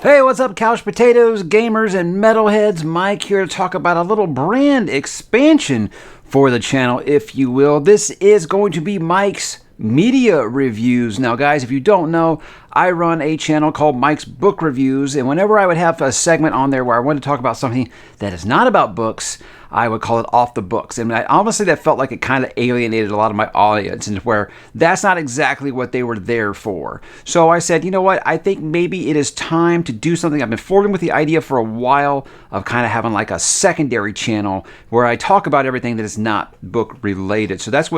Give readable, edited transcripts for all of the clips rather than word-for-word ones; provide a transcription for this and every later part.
Hey, what's up, couch potatoes, gamers, and metalheads? Mike here to talk about a little brand expansion for the channel, if you will. This is going to be Mike's media reviews. Now, guys, if you don't know, I run a channel called Mike's Book Reviews, and whenever I would have a segment on there where I wanted to talk about something that is not about books, I would call it Off the Books. And honestly, that felt like it kind of alienated a lot of my audience, and where that's not exactly what they were there for. So I said, you know what, I think maybe it is time to do something. I've been flirting with the idea for a while of kind of having like a secondary channel where I talk about everything that is not book related. So that's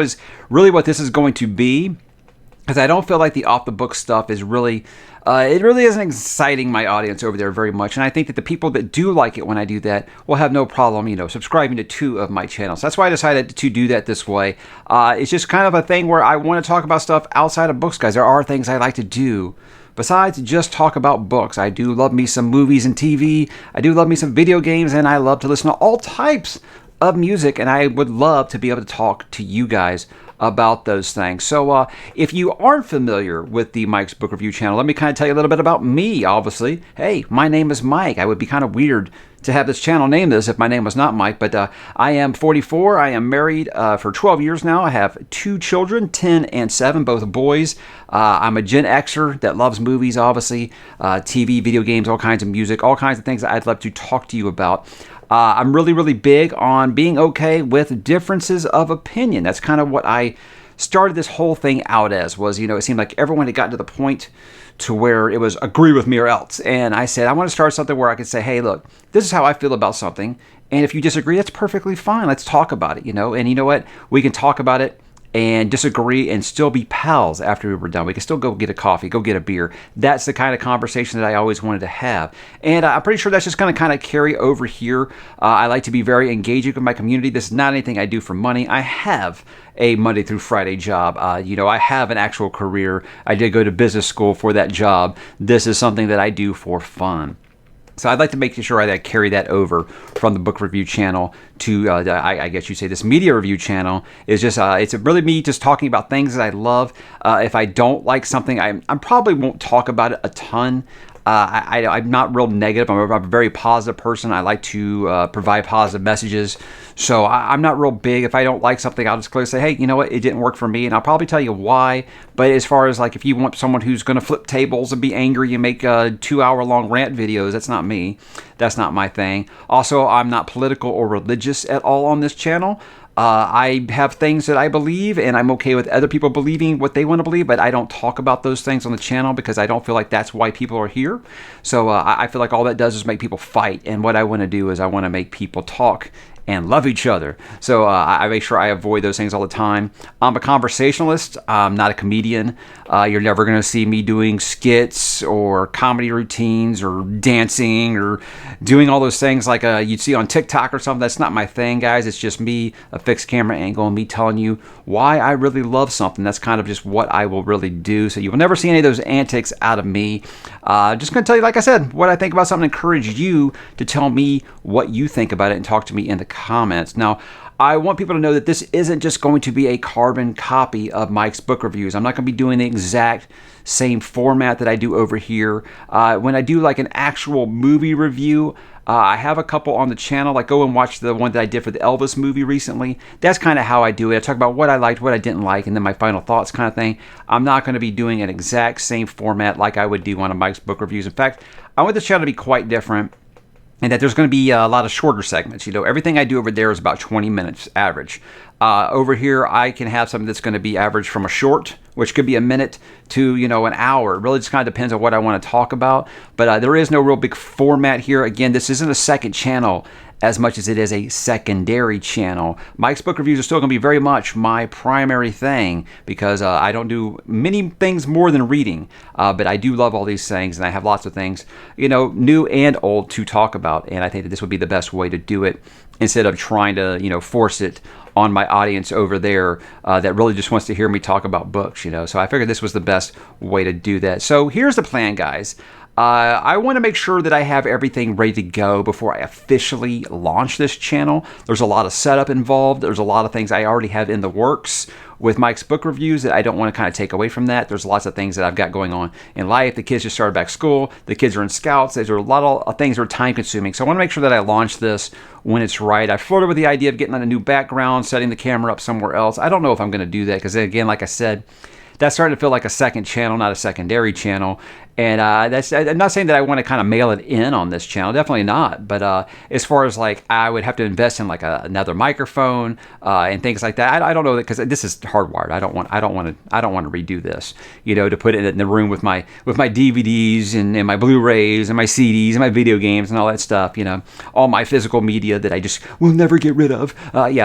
really what this is going to be. Because I don't feel like the off-the-book stuff is really, it really isn't exciting my audience over there very much. And I think that the people that do like it when I do that will have no problem, subscribing to 2 of my channels. That's why I decided to do that this way. It's just kind of a thing where I want to talk about stuff outside of books, guys. There are things I like to do besides just talk about books. I do love me some movies and TV. I do love me some video games, and I love to listen to all types of music, and I would love to be able to talk to you guys about those things. So if you aren't familiar with the Mike's Book Review channel, let me kind of tell you a little bit about me, obviously. Hey, my name is Mike. I would be kind of weird to have this channel named this if my name was not Mike, but I am 44. I am married for 12 years now. I have 2 children, 10 and 7, both boys. I'm a Gen Xer that loves movies, obviously, TV, video games, all kinds of music, all kinds of things that I'd love to talk to you about. I'm really, really big on being okay with differences of opinion. That's kind of what I started this whole thing out as, was, it seemed like everyone had gotten to the point to where it was agree with me or else. And I said, I want to start something where I could say, hey, look, this is how I feel about something. And if you disagree, that's perfectly fine. Let's talk about it, And you know what? We can talk about it and disagree and still be pals after we were done. We can still go get a coffee, go get a beer. That's the kind of conversation that I always wanted to have. And I'm pretty sure that's just going to kind of carry over here. I like to be very engaging with my community. This is not anything I do for money. I have a Monday through Friday job. I have an actual career. I did go to business school for that job. This is something that I do for fun. So I'd like to make sure I carry that over from the book review channel to, I guess you say, this media review channel. Is just, it's really me just talking about things that I love. If I don't like something, I probably won't talk about it a ton. I'm not real negative. I'm a very positive person. I like to provide positive messages. So I'm not real big. If I don't like something, I'll just clearly say, hey, you know what? It didn't work for me. And I'll probably tell you why. But as far as like if you want someone who's going to flip tables and be angry and make 2-hour-long rant videos, that's not me. That's not my thing. Also, I'm not political or religious at all on this channel. I have things that I believe, and I'm okay with other people believing what they want to believe, but I don't talk about those things on the channel because I don't feel like that's why people are here. So I feel like all that does is make people fight, and what I want to do is I want to make people talk and love each other. So I make sure I avoid those things all the time. I'm a conversationalist. I'm not a comedian. You're never going to see me doing skits or comedy routines or dancing or doing all those things like you'd see on TikTok or something. That's not my thing, guys. It's just me, a fixed camera angle, and me telling you why I really love something. That's kind of just what I will really do. So you will never see any of those antics out of me. Just going to tell you, like I said, what I think about something, encourage you to tell me what you think about it and talk to me in the comments. Now, I want people to know that this isn't just going to be a carbon copy of Mike's book reviews. I'm not going to be doing the exact same format that I do over here. When I do like an actual movie review, I have a couple on the channel. Like go and watch the one that I did for the Elvis movie recently. That's kind of how I do it. I talk about what I liked, what I didn't like, and then my final thoughts kind of thing. I'm not going to be doing an exact same format like I would do one of Mike's book reviews. In fact, I want this channel to be quite different, and that there's going to be a lot of shorter segments. Everything I do over there is about 20 minutes average. Over here, I can have something that's going to be average from a short, which could be a minute, to an hour. It really just kind of depends on what I want to talk about. But there is no real big format here. Again, this isn't a second channel as much as it is a secondary channel. Mike's book reviews are still going to be very much my primary thing because I don't do many things more than reading, but I do love all these things, and I have lots of things, new and old to talk about, and I think that this would be the best way to do it instead of trying to, force it on my audience over there that really just wants to hear me talk about books, So I figured this was the best way to do that. So here's the plan, guys. I want to make sure that I have everything ready to go before I officially launch this channel. There's a lot of setup involved. There's a lot of things I already have in the works with Mike's book reviews that I don't want to kind of take away from that. There's lots of things that I've got going on in life. The kids just started back school. The kids are in scouts. There's a lot of things that are time consuming. So I want to make sure that I launch this when it's right. I flirted with the idea of getting on a new background, setting the camera up somewhere else. I don't know if I'm going to do that because, again, like I said, that's starting to feel like a second channel, not a secondary channel. And I'm not saying that I want to kind of mail it in on this channel, definitely not. But as far as like I would have to invest in like another microphone and things like that, I don't know that because this is hardwired. I don't want to redo this, to put it in the room with my DVDs and my Blu-rays and my CDs and my video games and all that stuff. All my physical media that I just will never get rid of.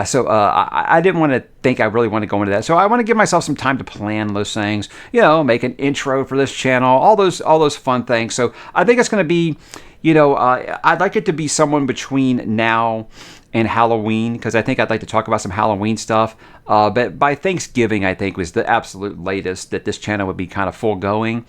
So I didn't want to think I really want to go into that. So I want to give myself some time to plan those things. Make an intro for this channel. All those fun things. So I think it's going to be, I'd like it to be someone between now and Halloween because I think I'd like to talk about some Halloween stuff. But by Thanksgiving, I think was the absolute latest that this channel would be kind of full going.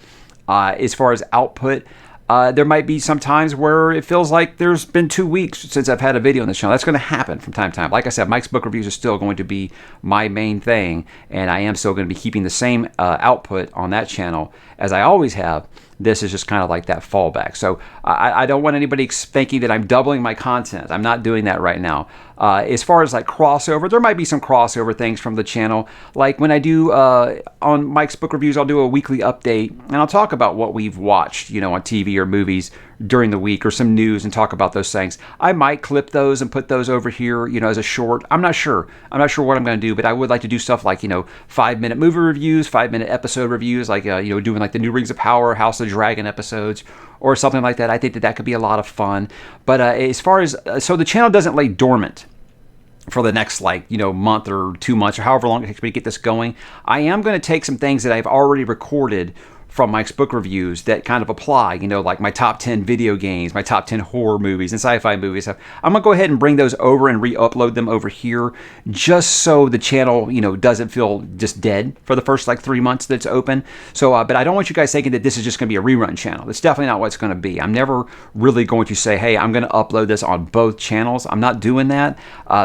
As far as output, there might be some times where it feels like there's been 2 weeks since I've had a video on this channel. That's going to happen from time to time. Like I said, Mike's book reviews are still going to be my main thing, and I am still going to be keeping the same output on that channel as I always have. This is just kind of like that fallback. So I don't want anybody thinking that I'm doubling my content. I'm not doing that right now. As far as like crossover, there might be some crossover things from the channel. Like when I do on Mike's book reviews, I'll do a weekly update and I'll talk about what we've watched, on TV or movies during the week or some news and talk about those things. I might clip those and put those over here, as a short. I'm not sure. I'm not sure what I'm going to do, but I would like to do stuff like, 5-minute movie reviews, 5-minute episode reviews, like, doing like the new Rings of Power, House of the Dragon episodes or something like that. I think that could be a lot of fun. But as far as, so the channel doesn't lay dormant for the next month or 2 months or however long it takes me to get this going. I am going to take some things that I've already recorded from Mike's book reviews that kind of apply, like my top 10 video games, my top 10 horror movies and sci-fi movies. I'm going to go ahead and bring those over and re-upload them over here just so the channel, doesn't feel just dead for the first 3 months that it's open. So, but I don't want you guys thinking that this is just going to be a rerun channel. That's definitely not what it's going to be. I'm never really going to say, hey, I'm going to upload this on both channels. I'm not doing that.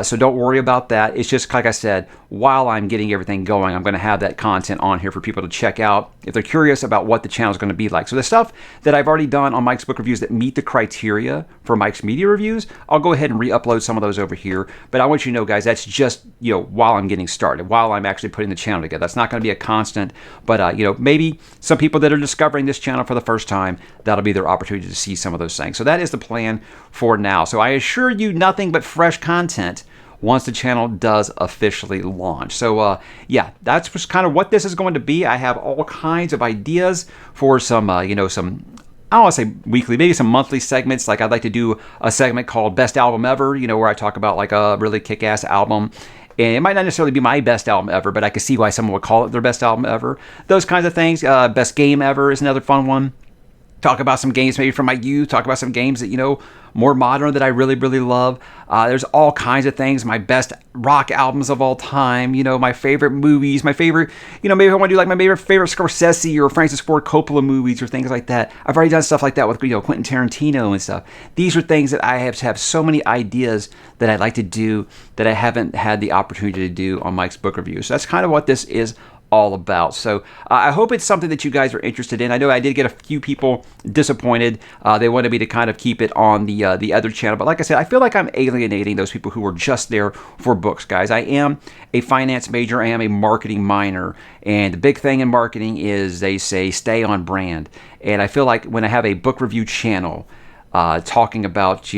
So don't worry about that. It's just, like I said, while I'm getting everything going, I'm going to have that content on here for people to check out if they're curious about what the channel is going to be like. So the stuff that I've already done on Mike's book reviews that meet the criteria for Mike's media reviews, I'll go ahead and re-upload some of those over here. But I want you to know, guys, that's just, while I'm getting started, while I'm actually putting the channel together. That's not going to be a constant, but, maybe some people that are discovering this channel for the first time, that'll be their opportunity to see some of those things. So that is the plan for now. So I assure you nothing but fresh content once the channel does officially launch. So that's just kind of what this is going to be. I have all kinds of ideas for some, some, I don't want to say weekly, maybe some monthly segments. Like I'd like to do a segment called Best Album Ever, where I talk about like a really kick-ass album. And it might not necessarily be my best album ever, but I can see why someone would call it their best album ever. Those kinds of things. Best game ever is another fun one. Talk about some games maybe from my youth. Talk about some games that, more modern that I really, really love. There's all kinds of things. My best rock albums of all time. My favorite movies. My favorite, maybe I want to do like my favorite Scorsese or Francis Ford Coppola movies or things like that. I've already done stuff like that with, Quentin Tarantino and stuff. These are things that I have so many ideas that I'd like to do that I haven't had the opportunity to do on Mike's book review. So that's kind of what this is all about. So I hope it's something that you guys are interested in. I know I did get a few people disappointed. They wanted me to kind of keep it on the other channel. But like I said, I feel like I'm alienating those people who were just there for books, guys. I am a finance major. I am a marketing minor. And the big thing in marketing is they say stay on brand. And I feel like when I have a book review channel talking about,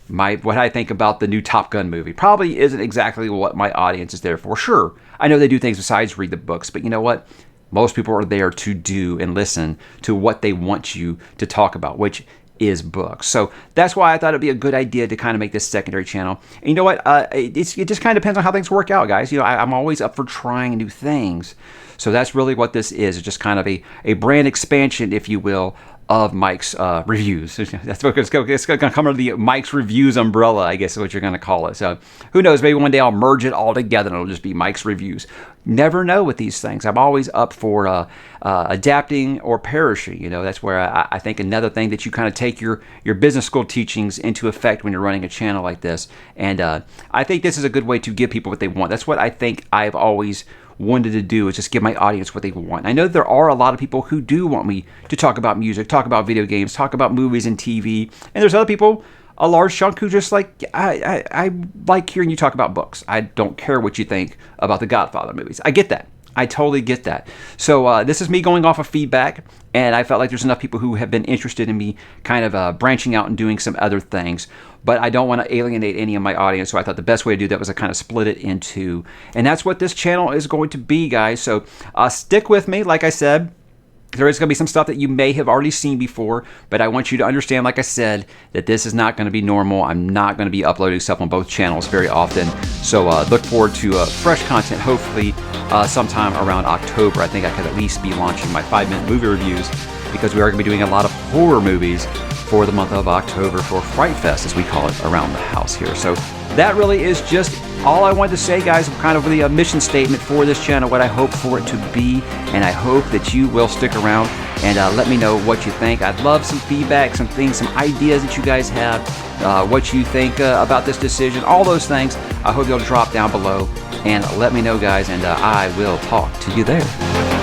what I think about the new Top Gun movie probably isn't exactly what my audience is there for. Sure, I know they do things besides read the books, but you know what? Most people are there to do and listen to what they want you to talk about, which is books. So that's why I thought it'd be a good idea to kind of make this secondary channel. And you know what? It just kind of depends on how things work out, guys. I'm always up for trying new things. So that's really what this is. It's just kind of a brand expansion, if you will, of Mike's reviews. That's what it's going to come under the Mike's Reviews umbrella, I guess is what you're going to call it. So who knows, maybe one day I'll merge it all together and it'll just be Mike's Reviews. Never know with these things. I'm always up for adapting or perishing. You know, that's where I think another thing that you kind of take your business school teachings into effect when you're running a channel like this. And I think this is a good way to give people what they want. That's what I think I've always wanted to do, is just give my audience what they want. I know there are a lot of people who do want me to talk about music, talk about video games, talk about movies and TV. And there's other people, a large chunk, who just like, I like hearing you talk about books. I don't care what you think about the Godfather movies. I get that. I totally get that. So this is me going off of feedback, and I felt like there's enough people who have been interested in me kind of branching out and doing some other things. But I don't want to alienate any of my audience, so I thought the best way to do that was to kind of split it in two. And that's what this channel is going to be, guys. So stick with me. Like I said, there is going to be some stuff that you may have already seen before, but I want you to understand, like I said, that this is not going to be normal. I'm not going to be uploading stuff on both channels very often. So look forward to fresh content, hopefully sometime around October. I think I could at least be launching my 5-minute movie reviews, because we are going to be doing a lot of horror movies for the month of October for Fright Fest, as we call it around the house here. So that really is just all I wanted to say, guys, kind of the mission statement for this channel, what I hope for it to be, and I hope that you will stick around and let me know what you think. I'd love some feedback, some things, some ideas that you guys have, what you think about this decision, all those things. I hope you'll drop down below and let me know, guys, and I will talk to you there.